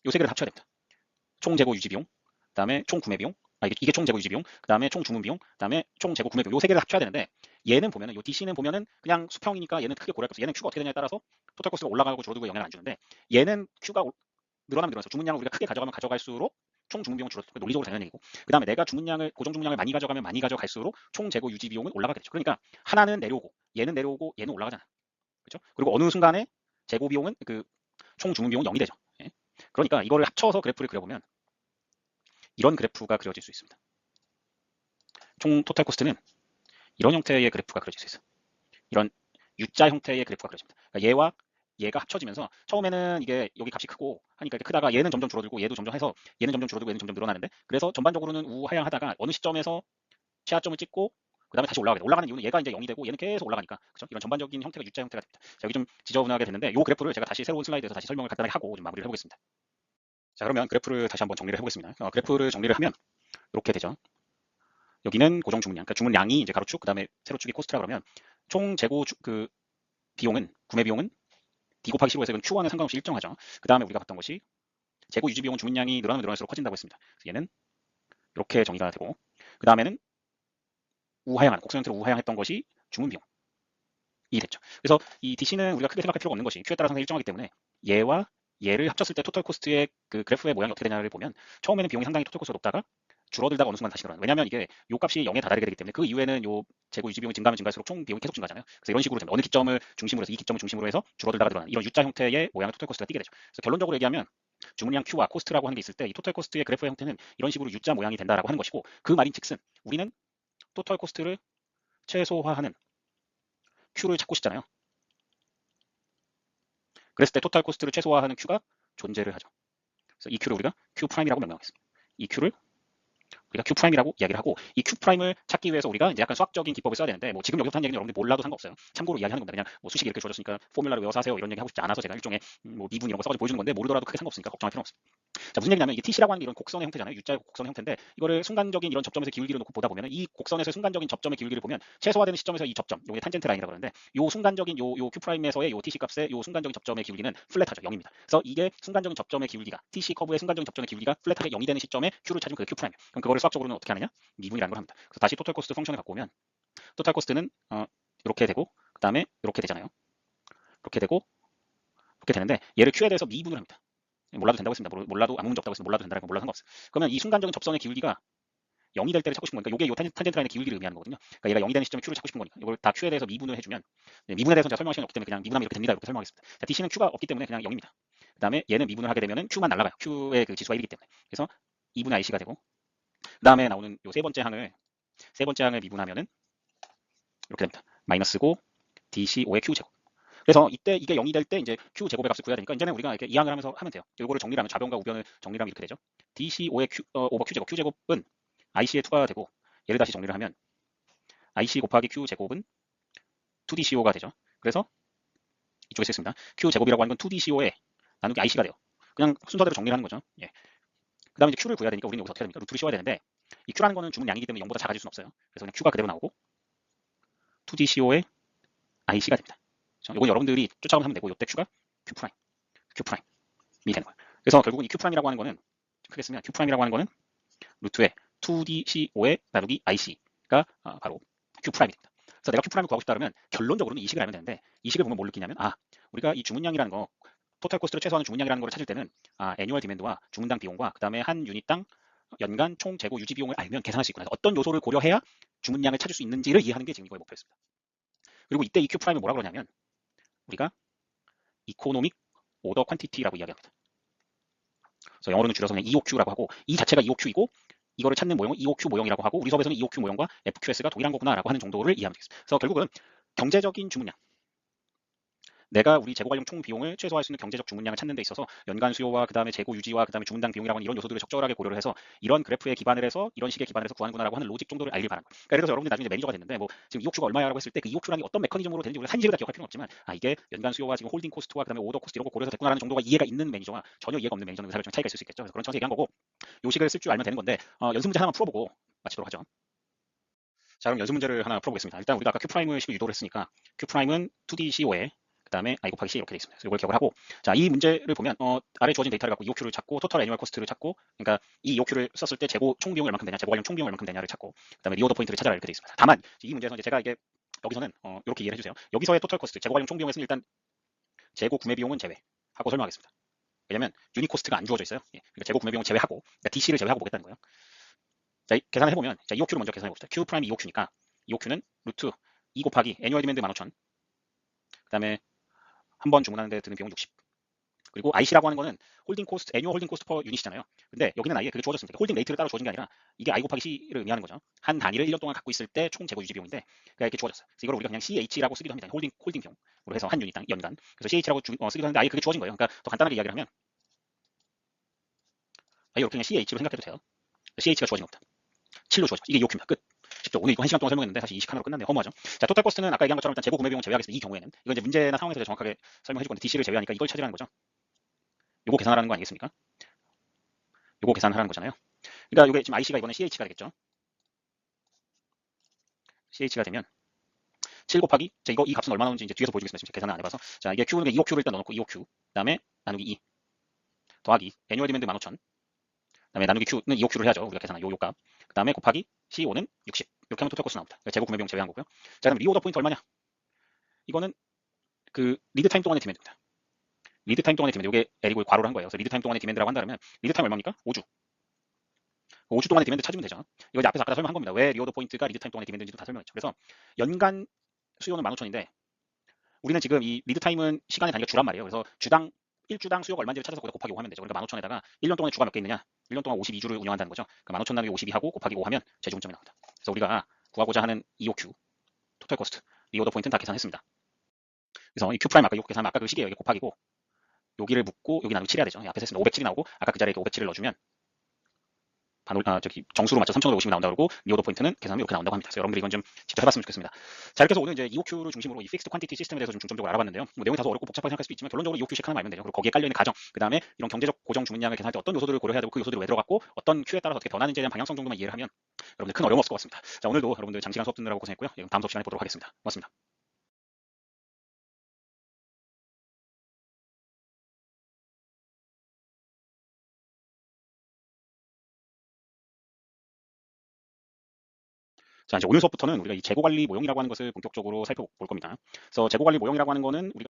이 세 개를 합쳐야 됩니다. 총 재고 유지 비용, 그다음에 총 구매 비용, 이게 총 재고 유지 비용, 그다음에 총 주문 비용, 그다음에 총 재고 구매 비용. 요 세 개를 합쳐야 되는데, 얘는 보면은 요 DC는 보면은 그냥 수평이니까 얘는 크게 고려할 거 없어. 얘는 Q가 어떻게 되냐에 따라서 토탈 코스트가 올라가고 줄어들고 영향을 안 주는데, 얘는 Q가 늘어나면 늘어나서 주문량을 우리가 크게 가져가면 가져갈수록 총 주문 비용은 줄어들고, 논리적으로 당연한 얘기고, 그다음에 내가 고정 주문량을 많이 가져가면 많이 가져갈수록 총 재고 유지 비용은 올라가게 되죠. 그러니까 하나는 내려오고 얘는 올라가잖아. 그렇죠? 그리고 어느 순간에 재고 비용은 총 주문 비용은 0이 되죠. 예? 그러니까 이거를 합쳐서 그래프를 그려보면 이런 그래프가 그려질 수 있습니다. 총 토탈 코스트는 이런 형태의 그래프가 그려질 수 있어요. 이런 U자 형태의 그래프가 그려집니다. 그러니까 얘와 얘가 합쳐지면서 처음에는 이게 여기 값이 크고 하니까 이렇게 크다가 얘는 점점 줄어들고 얘도 점점 해서 얘는 점점 줄어들고 얘는 점점 늘어나는데, 그래서 전반적으로는 우하향하다가 어느 시점에서 최하점을 찍고 그 다음에 다시 올라가게 돼. 올라가는 이유는 얘가 이제 0이 되고 얘는 계속 올라가니까. 그렇죠? 이런 전반적인 형태가 U자 형태가 됩니다. 자, 여기 좀 지저분하게 됐는데 이 그래프를 제가 다시 새로운 슬라이드에서 다시 설명을 간단하게 하고 좀 마무리를 해보겠습니다. 자, 그러면 그래프를 다시 한번 정리를 해보겠습니다. 그래프를 정리를 하면 이렇게 되죠. 여기는 고정 주문량, 그러니까 주문량이 이제 가로축, 그 다음에 세로축이 코스트라 그러면 총 재고 그 비용은, 구매 비용은 D 곱하기 15에서 이건 Q1은 상관없이 일정하죠. 그 다음에 우리가 봤던 것이 재고 유지 비용은 주문량이 늘어나면 늘어날수록 커진다고 했습니다. 그래서 얘는 이렇게 정의가 되고, 그 다음에는 우하향한, 곡선 형태로 우하향했던 것이 주문 비용이 됐죠. 그래서 이 DC는 우리가 크게 생각할 필요가 없는 것이 Q에 따라 상당히 일정하기 때문에 얘와 얘를 합쳤을 때 토탈 코스트의 그 그래프의 모양이 어떻게 되냐를 보면 처음에는 비용이 상당히 토탈 코스트가 높다가 줄어들다가 어느 순간 다시 늘어나요. 왜냐하면 이게 요 값이 0에 다다르게 되기 때문에 그 이후에는 요 재고 유지 비용이 증가하면 증가할수록 총 비용이 계속 증가하잖아요. 그래서 이런 식으로 됩니다. 어느 기점을 중심으로 해서 이 기점을 중심으로 해서 줄어들다가 늘어나는 이런 U자 형태의 모양의 토탈 코스트가 띄게 되죠. 그래서 결론적으로 얘기하면 주문량 Q와 코스트라고 하는 게 있을 때 이 토탈 코스트의 그래프의 형태는 이런 식으로 U자 모양이 된다라고 하는 것이고, 그 말인즉슨 우리는 토탈 코스트를 최소화하는 Q를 찾고 싶잖아요. 그랬을 때 토탈 코스트를 최소화하는 Q가 존재를 하죠. 그래서 이 Q를 우리가 Q 프라임이라고 명명하겠습니다. 이 Q를 우리가 Q 프라임이라고 이야기를 하고, 이 Q 프라임을 찾기 위해서 우리가 이제 약간 수학적인 기법을 써야 되는데, 뭐 지금 여기서 하는 얘기는 여러분들 몰라도 상관없어요. 참고로 이야기하는 겁니다. 그냥 뭐 수식이 이렇게 주어졌으니까 포뮬라를 외워서 하세요 이런 얘기 하고 싶지 않아서 제가 일종의 뭐 미분 이런 거 써가지고 보여주는 건데, 모르더라도 크게 상관없으니까 걱정할 필요 없습니다. 자, 무슨 얘기냐면 이게 TC라고 하는 게 이런 곡선의 형태잖아요. U자의 곡선의 형태인데, 이거를 순간적인 이런 접점에서 기울기를 놓고 보다 보면 이 곡선에서 순간적인 접점의 기울기를 보면 최소화되는 시점에서 이 접점, 요게 탄젠트 라인이라고 그러는데, 요 순간적인 요 Q 프라임에서의 요 TC 값의 요 순간적인 접점의 기울기는 플랫하죠. 0입니다. 그래서 이게 순간적인 접점의 기울기가 TC 커브의 순간적인 접점의 기울기가 플랫하게 0이 되는 시점에 Q를 찾으면 그게 Q 프라임. 그럼 그거를 수학적으로는 어떻게 하느냐? 미분이라는 걸 합니다. 그래서 다시 토탈 코스트 펑션을 갖고 오면 토탈 코스트는 이렇게 되고, 그 다음에 이렇게 되잖아요. 이렇게 되고 이렇게 되는데, 얘를 Q에 대해서 미분을 합니다. 몰라도 된다고 했습니다. 몰라도 아무 문제 없다고 했습니다. 몰라도 된다라고, 몰라도 상관없어요. 그러면 이 순간적인 접선의 기울기가 0이 될 때를 찾고 싶은 거니까 이게 요 탄젠트 라인의 기울기를 의미하는 거거든요. 그러니까 얘가 0이 되는 시점에 Q를 찾고 싶은 거니까 이걸 다 Q에 대해서 미분을 해주면, 미분에 대해서 제가 설명할 시간이 없기 때문에 그냥 미분하면 이렇게 됩니다. 이렇게 설명하겠습니다. 자, DC는 Q가 없기 때문에 그냥 0입니다. 그 다음에 얘는 미분을 하게 되면 Q만 날아가요. Q의 그 지수가 1이기 때문에. 그래서 2분의 IC가 되고, 그 다음에 나오는 요 세 번째 항을 미분하면은 이렇게 됩니다. 마이너스고 DC5의 Q제곱. 그래서 이때 이게 0이 될 때 이제 Q 제곱의 값을 구해야 되니까 이제는 우리가 이렇게 이항을 하면서 하면 돼요. 이거를 정리를 하면 좌변과 우변을 정리를 하면 이렇게 되죠. DC5의 오버 Q제곱. Q제곱은 IC에 2가 되고, 얘를 다시 정리를 하면 IC 곱하기 Q제곱은 2DCO가 되죠. 그래서 이쪽에 쓰겠습니다. Q제곱이라고 하는 건 2DCO에 나누기 IC가 돼요. 그냥 순서대로 정리를 하는 거죠. 예. 그 다음에 이제 Q를 구해야 되니까 우리는 여기서 어떻게 해야 됩니까? 루트를 씌워야 되는데, 이 Q라는 거는 주문량이기 때문에 0보다 작아질 수는 없어요. 그래서 그냥 Q가 그대로 나오고 2DCO의 IC가 됩니다. 이건 여러분들이 쫓아가면 하면 되고, 이때 Q가 Q 프라임, Q 프라임이 되는 거예요. 그래서 결국은 이 Q 프라임이라고 하는 거는 크게 쓰면 Q 프라임이라고 하는 거는 루트에 2DCO에 나누기 IC가 바로 Q 프라임이 됩니다. 그래서 내가 Q 프라임을 구하고 싶다 그러면 결론적으로는 이 식을 알면 되는데, 이 식을 보면 뭘 느끼냐면, 우리가 이 주문량이라는 거, 토탈 코스트를 최소화하는 주문량이라는 걸 찾을 때는 애뉴얼 디맨드와 주문당 비용과 그 다음에 한 유닛당 연간 총 재고 유지 비용을 알면 계산할 수 있구나. 어떤 요소를 고려해야 주문량을 찾을 수 있는지를 이해하는 게 지금 이거의 목표였습니다. 그리고 이때 이 Q 프라임을 뭐라 그러냐면 우리가 이코노믹 오더 퀀티티라고 이야기합니다. 그래서 영어로는 줄여서 그냥 EOQ라고 하고, 이 자체가 EOQ이고 이거를 찾는 모형을 EOQ 모형이라고 하고, 우리 수업에서는 EOQ 모형과 FQS가 동일한 거구나라고 하는 정도를 이해하면 되겠습니다. 그래서 결국은 경제적인 주문량, 내가 우리 재고 관련 총 비용을 최소화할 수 있는 경제적 주문량을 찾는 데 있어서 연간 수요와 그 다음에 재고 유지와 그 다음에 주문당 비용이라고 하는 이런 요소들을 적절하게 고려를 해서 이런 그래프에 기반을 해서 이런 식의 기반을 해서 구하는구나라고 하는 로직 정도를 알길 바라는 거예요. 그러니까 예를 들어서 여러분이 나중에 매니저가 됐는데 뭐 지금 EOQ가 얼마야라고 했을 때 그 EOQ라는 게 어떤 메커니즘으로 되는지 우리가 산식을 다 기억할 필요는 없지만, 이게 연간 수요와 지금 홀딩 코스트와 그 다음에 오더 코스트 이런 거 고려해서 됐구나라는 정도가 이해가 있는 매니저와 전혀 이해가 없는 매니저는 의사결정 차이가 있을 수 있겠죠. 그래서 그런 차원에서 얘기한 거고, 요 식을 쓸 줄 알면 되는 건데, 연습 문제 하나만 풀어보고 마치도록 하죠. 자, 그럼 연습 문제를 하나 풀어보겠습니다. 일단 우리가 아까 Q'을 식을 유도를 했으니까 Q'은 2DCO에 그 다음에 I 곱하기 C 이렇게 되어 있습니다. 그래서 이걸 기억을 하고, 자, 이 문제를 보면 아래 주어진 데이터를 갖고 EOQ를 찾고 토탈 애뉴얼 코스트를 찾고, 그러니까 이 EOQ를 썼을 때 재고 총 비용이 얼마큼 되냐, 재고 관련 총 비용이 얼마큼 되냐를 찾고, 그다음에 리오더 포인트를 찾아라 이렇게 되어 있습니다. 다만 이 문제에서 이제 제가 이게 여기서는 이렇게 이해를 해주세요. 여기서의 토탈 코스트, 재고 관련 총 비용에서는 일단 재고 구매 비용은 제외하고 설명하겠습니다. 왜냐면 유닛 코스트가 안 주어져 있어요. 예, 그러니까 재고 구매 비용은 제외하고, 그러니까 DC를 제외하고 보겠다는 거예요. 자, 계산을 해보면, 자, EOQ를 먼저 계산해 봅시다. Q 프라임 EOQ니까 EOQ는 루트 2 곱하기 애뉴얼 디맨드 15,000, 그 다음에 한 번 주문하는데 드는 비용 60. 그리고 IC라고 하는 거는 홀딩 코스트, 애뉴얼 홀딩 코스트 퍼 유닛이잖아요. 근데 여기는 아예 그게 주어졌습니다. 홀딩 레이트를 따로 주어진 게 아니라 이게 I 곱하기 C를 의미하는 거죠. 한 단위를 1년 동안 갖고 있을 때 총 재고 유지 비용인데 그게 이렇게 주어졌어요. 그래서 이걸 우리가 그냥 CH라고 쓰기도 합니다. 홀딩 비용으로 해서 한 유닛당 연간. 그래서 CH라고 쓰기도 하는데 아예 그게 주어진 거예요. 그러니까 더 간단하게 이야기를 하면 아예 이렇게 그냥 CH로 생각해도 돼요. CH가 주어진 겁니다. 7로 주어져. 이게 EOQ입니다. 끝. 쉽죠. 오늘 이거 1시간 동안 설명했는데 사실 20칸으로 끝났네요. 허무하죠. 자, 토탈 코스트는 아까 얘기한 것처럼 일단 재고 구매 비용을 제외하겠습니다. 이 경우에는 이거 이제 문제나 상황에서 정확하게 설명해 줄 건데 DC를 제외하니까 이걸 찾으라는 거죠. 요거 계산하라는 거 아니겠습니까? 요거 계산을 하는 거잖아요. 그러니까 이게 지금 IC가 이번에 CH가 되겠죠. CH가 되면 7 곱하기 이 값은 얼마 나오는지 이제 뒤에서 보여주겠습니다. 지금 계산을 안 해봐서. 자, 이게 Q는 25Q를 일단 넣어놓고 25Q 그다음에 나누기 2 더하기 애뉴얼 디맨드 15,000 그다음에 나누기 Q는 25Q를 해야죠. 우리가 계산한 요 값. 그다음에 곱하기 CO 는 60 이렇게 하면 토탈 코스트 나옵니다. 재고 구매 비용 제외한 거고요. 자, 그럼 리오더 포인트 얼마냐? 이거는 그 리드 타임 동안의 디맨드입니다. 리드 타임 동안의 디맨드 이게 L이고 괄호를 한 거예요. 그래서 리드 타임 동안의 디맨드라고 한다면 리드 타임 얼마입니까? 5주. 5주 동안의 디맨드 찾으면 되죠. 이거 이제 앞에서 아까 설명한 겁니다. 왜 리오더 포인트가 리드 타임 동안의 디맨드인지도 다 설명했죠. 그래서 연간 수요는 15,000인데 우리는 지금 이 리드 타임은 시간의 단위가 주란 말이에요. 그래서 주당 1주당 수요가 얼마인지를 찾아서 거기다 곱하기 5 하면 되죠. 그러니까 15,000에다가 1년 동안에 주가 몇 개 있느냐? 1년 동안 52주를 운영한다는 거죠. 그러니까 15,000 나누기 52 하고 곱하기 5 하면 재조금점이 나옵니다. 그래서 우리가 구하고자 하는 EOQ, 토탈 코스트, 리오더 포인트는 다 계산했습니다. 그래서 이 Q 프라임 아까 이거 계산하면 아까 그 식이에요. 이게 곱하기고 여기를 묶고 여기 나누기 7 해야 되죠. 앞에서 했습니다. 507이 나오고 아까 그 자리에 507을 넣어주면 정수로 맞춰 3,550이 나온다 그러고 리오더 포인트는 계산하면 이렇게 나온다고 합니다. 그래서 여러분들이 이건 좀 직접 해봤으면 좋겠습니다. 자, 이렇게 해서 오늘 이제 EOQ를 중심으로 이 픽스드 퀀티티 시스템에 대해서 좀 중점적으로 알아봤는데요. 뭐 내용이 다소 어렵고 복잡하게 생각할 수도 있지만 결론적으로 EOQ식 하나만 알면 되죠. 그리고 거기에 깔려있는 가정, 그 다음에 이런 경제적 고정 주문량을 계산할 때 어떤 요소들을 고려해야 되고 그 요소들이 왜 들어갔고 어떤 Q에 따라서 어떻게 변하는지에 대한 방향성 정도만 이해를 하면 여러분들 큰 어려움 없을 것 같습니다. 자, 오늘도 여러분들 장시간 수업 듣느라고 고생했고요. 다음 수업 시간에 보도록 하겠습니다. 고맙습니다. 자, 이제 오늘 수업부터는 우리가 이 재고 관리 모형이라고 하는 것을 본격적으로 살펴볼 겁니다. 그래서 재고 관리 모형이라고 하는 거는 우리가